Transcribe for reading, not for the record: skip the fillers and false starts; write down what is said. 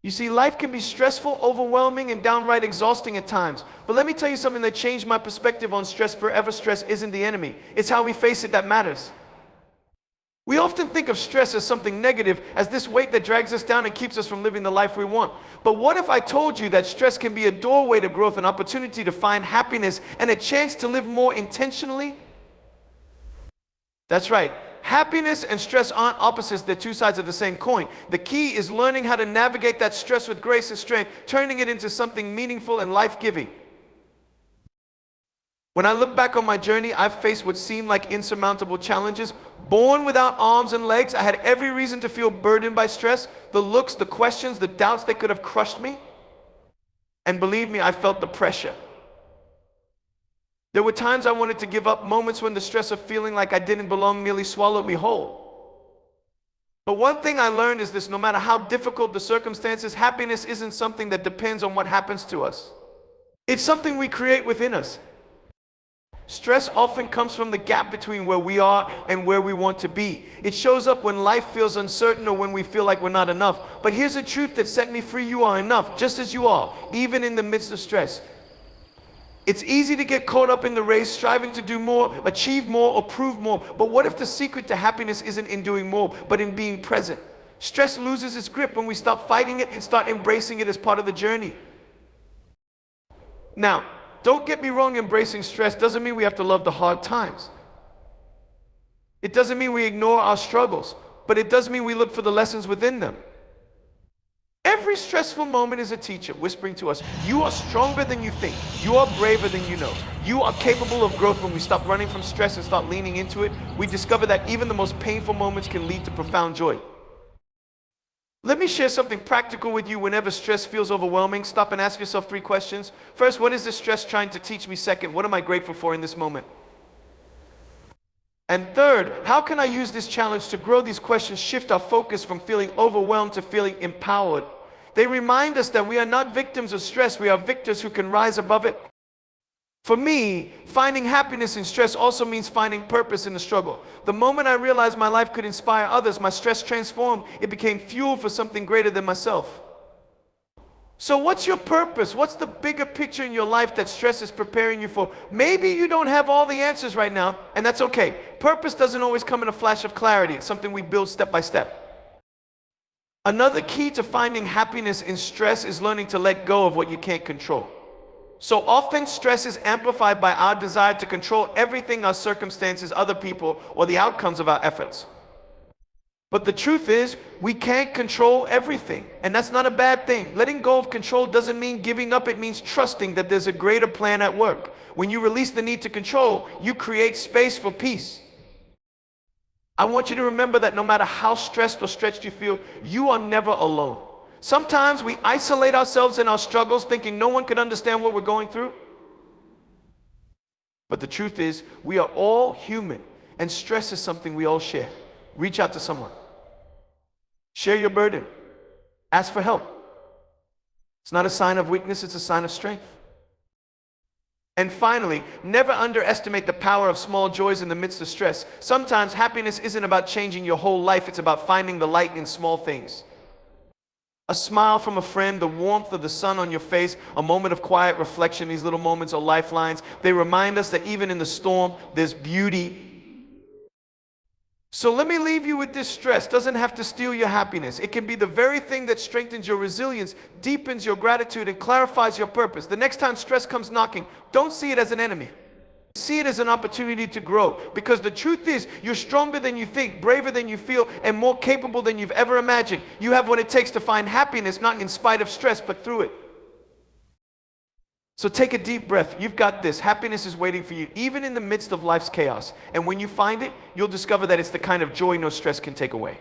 You see, life can be stressful, overwhelming, and downright exhausting at times. But let me tell you something that changed my perspective on stress forever. Stress isn't the enemy. It's how we face it that matters. We often think of stress as something negative, as this weight that drags us down and keeps us from living the life we want. But what if I told you that stress can be a doorway to growth, an opportunity to find happiness, and a chance to live more intentionally? That's right. Happiness and stress aren't opposites, they're two sides of the same coin. The key is learning how to navigate that stress with grace and strength, turning it into something meaningful and life-giving. When I look back on my journey, I've faced what seemed like insurmountable challenges. Born without arms and legs, I had every reason to feel burdened by stress. The looks, the questions, the doubts that could have crushed me. And believe me, I felt the pressure. There were times I wanted to give up, moments when the stress of feeling like I didn't belong nearly swallowed me whole. But one thing I learned is this: no matter how difficult the circumstances, happiness isn't something that depends on what happens to us. It's something we create within us. Stress often comes from the gap between where we are and where we want to be. It shows up when life feels uncertain or when we feel like we're not enough. But here's a truth that set me free: you are enough, just as you are, even in the midst of stress. It's easy to get caught up in the race, striving to do more, achieve more, or prove more. But what if the secret to happiness isn't in doing more, but in being present? Stress loses its grip when we stop fighting it and start embracing it as part of the journey. Now, don't get me wrong, embracing stress doesn't mean we have to love the hard times. It doesn't mean we ignore our struggles, but it does mean we look for the lessons within them. Every stressful moment is a teacher whispering to us, you are stronger than you think. You are braver than you know. You are capable of growth. When we stop running from stress and start leaning into it, we discover that even the most painful moments can lead to profound joy. Let me share something practical with you. Whenever stress feels overwhelming, stop and ask yourself 3 questions. First, what is this stress trying to teach me? Second, what am I grateful for in this moment? And third, how can I use this challenge to grow? These questions shift our focus from feeling overwhelmed to feeling empowered. They remind us that we are not victims of stress, we are victors who can rise above it. For me, finding happiness in stress also means finding purpose in the struggle. The moment I realized my life could inspire others, my stress transformed. It became fuel for something greater than myself. So what's your purpose? What's the bigger picture in your life that stress is preparing you for? Maybe you don't have all the answers right now, and that's okay. Purpose doesn't always come in a flash of clarity. It's something we build step by step. Another key to finding happiness in stress is learning to let go of what you can't control. So often stress is amplified by our desire to control everything: our circumstances, other people, or the outcomes of our efforts. But the truth is, we can't control everything, and that's not a bad thing. Letting go of control doesn't mean giving up. It means trusting that there's a greater plan at work. When you release the need to control, you create space for peace. I want you to remember that no matter how stressed or stretched you feel, you are never alone. Sometimes we isolate ourselves in our struggles, thinking no one can understand what we're going through. But the truth is, we are all human, and stress is something we all share. Reach out to someone. Share your burden. Ask for help. It's not a sign of weakness, it's a sign of strength. And finally, never underestimate the power of small joys in the midst of stress. Sometimes happiness isn't about changing your whole life, it's about finding the light in small things. A smile from a friend, the warmth of the sun on your face, a moment of quiet reflection. These little moments are lifelines. They remind us that even in the storm, there's beauty. So let me leave you with this: stress doesn't have to steal your happiness. It can be the very thing that strengthens your resilience, deepens your gratitude, and clarifies your purpose. The next time stress comes knocking, don't see it as an enemy. See it as an opportunity to grow. Because the truth is, you're stronger than you think, braver than you feel, and more capable than you've ever imagined. You have what it takes to find happiness, not in spite of stress, but through it. So take a deep breath. You've got this. Happiness is waiting for you, even in the midst of life's chaos. And when you find it, you'll discover that it's the kind of joy no stress can take away.